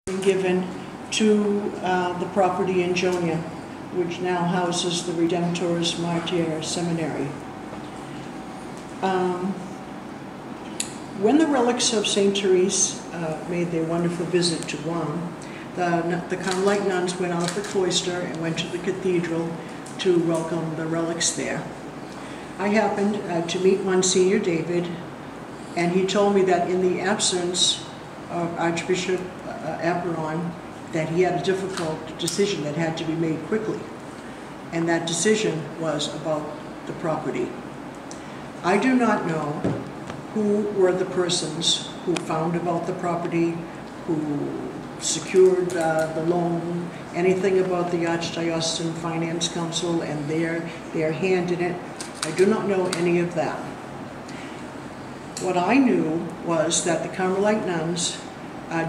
given to the property in Jonia, which now houses the Redemptoris Martyr Seminary. When the relics of St. Therese made their wonderful visit to Guam, the Carmelite nuns went out of the cloister and went to the cathedral to welcome the relics there. I happened to meet Monsignor David, and he told me that in the absence of Archbishop Aperon, that he had a difficult decision that had to be made quickly, and that decision was about the property. I do not know who were the persons who found about the property, who secured the loan, anything about the Archdiocesan Finance Council and their hand in it. I do not know any of that. What I knew was that the Carmelite nuns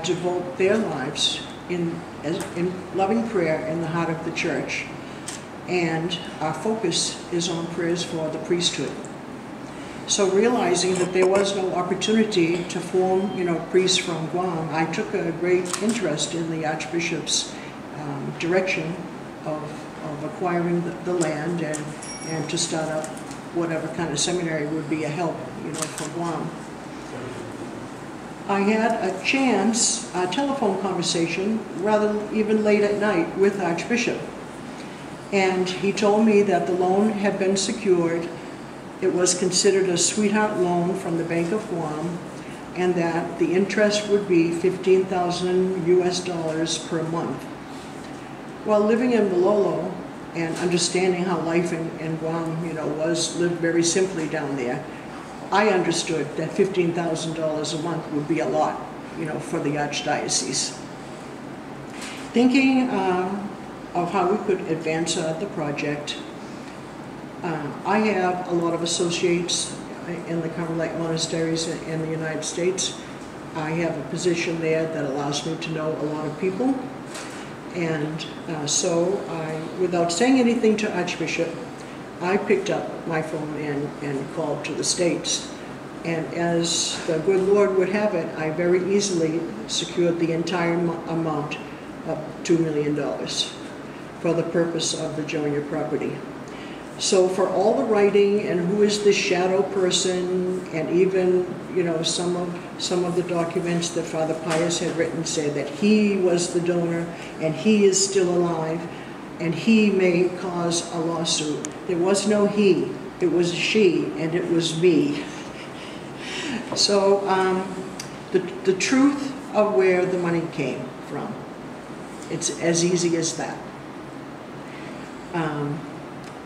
devote their lives in loving prayer in the heart of the church, and our focus is on prayers for the priesthood. So realizing that there was no opportunity to form, priests from Guam, I took a great interest in the Archbishop's direction of acquiring the land and to start up whatever kind of seminary would be a help, for Guam. I had a telephone conversation, rather even late at night, with Archbishop. And he told me that the loan had been secured. It was considered a sweetheart loan from the Bank of Guam, and that the interest would be $15,000 US per month. While living in Malolo and understanding how life in Guam, was lived very simply down there, I understood that $15,000 a month would be a lot, for the Archdiocese. Thinking of how we could advance the project, I have a lot of associates in the Carmelite monasteries in the United States. I have a position there that allows me to know a lot of people. And so without saying anything to Archbishop, I picked up my phone and called to the States. And as the good Lord would have it, I very easily secured the entire amount of $2 million for the purpose of the Jonia property. So for all the writing and who is the shadow person, and even some of the documents that Father Pius had written said that he was the donor and he is still alive and he may cause a lawsuit. There was no he, it was she, and it was me. So the truth of where the money came from, it's as easy as that.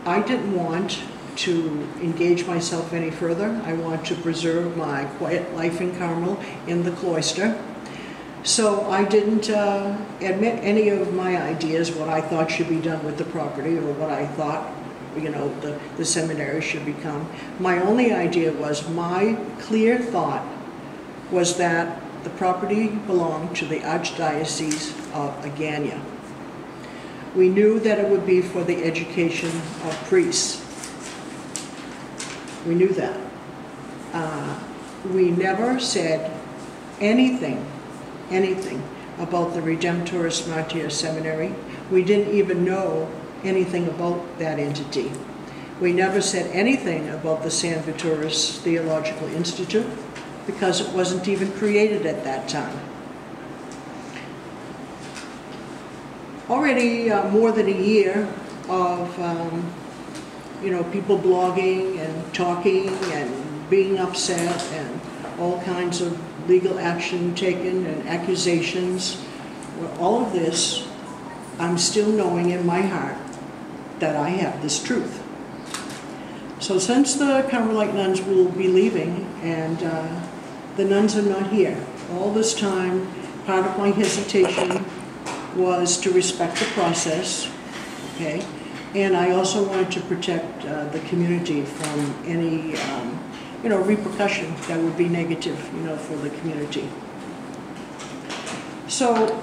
I didn't want to engage myself any further. I want to preserve my quiet life in Carmel in the cloister. So I didn't admit any of my ideas, what I thought should be done with the property, or what I thought, the seminary should become. My only idea was, my clear thought was that the property belonged to the Archdiocese of Agana. We knew that it would be for the education of priests. We knew that. We never said anything about the Redemptoris Martyr Seminary. We didn't even know anything about that entity. We never said anything about the San Vittoris Theological Institute, because it wasn't even created at that time. Already more than a year of people blogging and talking and being upset, and all kinds of legal action taken and accusations. Well, all of this, I'm still knowing in my heart that I have this truth. So since the Carmelite nuns will be leaving, and the nuns are not here, all this time, part of my hesitation was to respect the process, okay? And I also wanted to protect the community from any, repercussion that would be negative, for the community. So,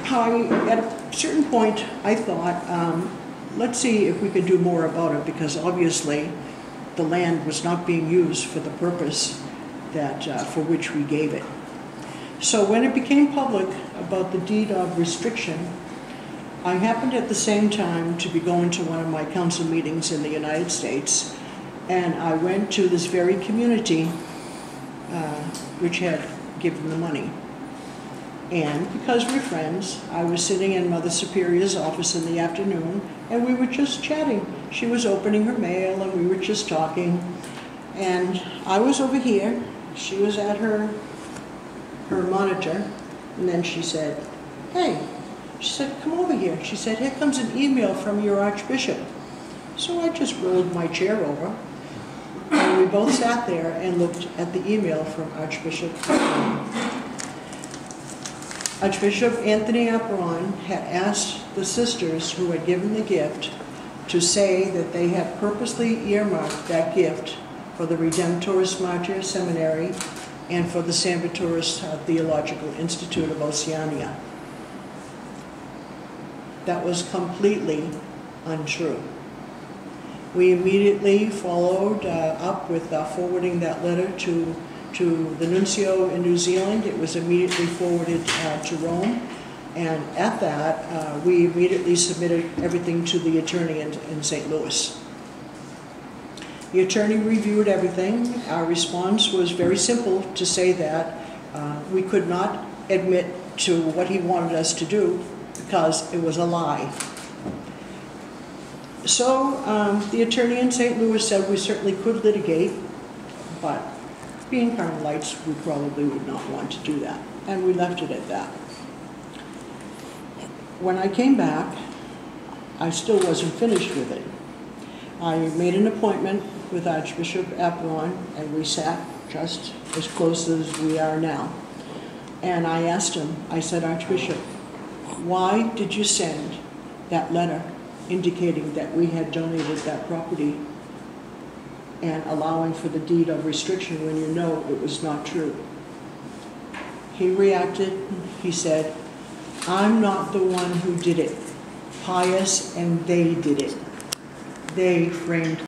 at a certain point, I thought, let's see if we could do more about it, because obviously the land was not being used for the purpose that for which we gave it. So when it became public about the deed of restriction, I happened at the same time to be going to one of my council meetings in the United States, and I went to this very community which had given the money. And because we're friends, I was sitting in Mother Superior's office in the afternoon, and we were just chatting. She was opening her mail, and we were just talking. And I was over here. She was at her monitor, and then she said, "Hey," she said, "come over here." She said, "Here comes an email from your Archbishop." So I just rolled my chair over, and we both sat there and looked at the email from Archbishop. Archbishop Anthony Apron had asked the sisters who had given the gift to say that they had purposely earmarked that gift for the Redemptoris Martyr Seminary and for the Salvatorist Theological Institute of Oceania. That was completely untrue. We immediately followed up with forwarding that letter to the nuncio in New Zealand. It was immediately forwarded to Rome, and at that, we immediately submitted everything to the attorney in St. Louis. The attorney reviewed everything. Our response was very simple, to say that we could not admit to what he wanted us to do because it was a lie. So the attorney in St. Louis said we certainly could litigate, but being Carmelites, we probably would not want to do that, and we left it at that. When I came back, I still wasn't finished with it. I made an appointment with Archbishop Apron, and we sat just as close as we are now. And I asked him, I said, "Archbishop, why did you send that letter indicating that we had donated that property and allowing for the deed of restriction when you know it was not true?" He reacted, he said, "I'm not the one who did it. Pius and they did it. They framed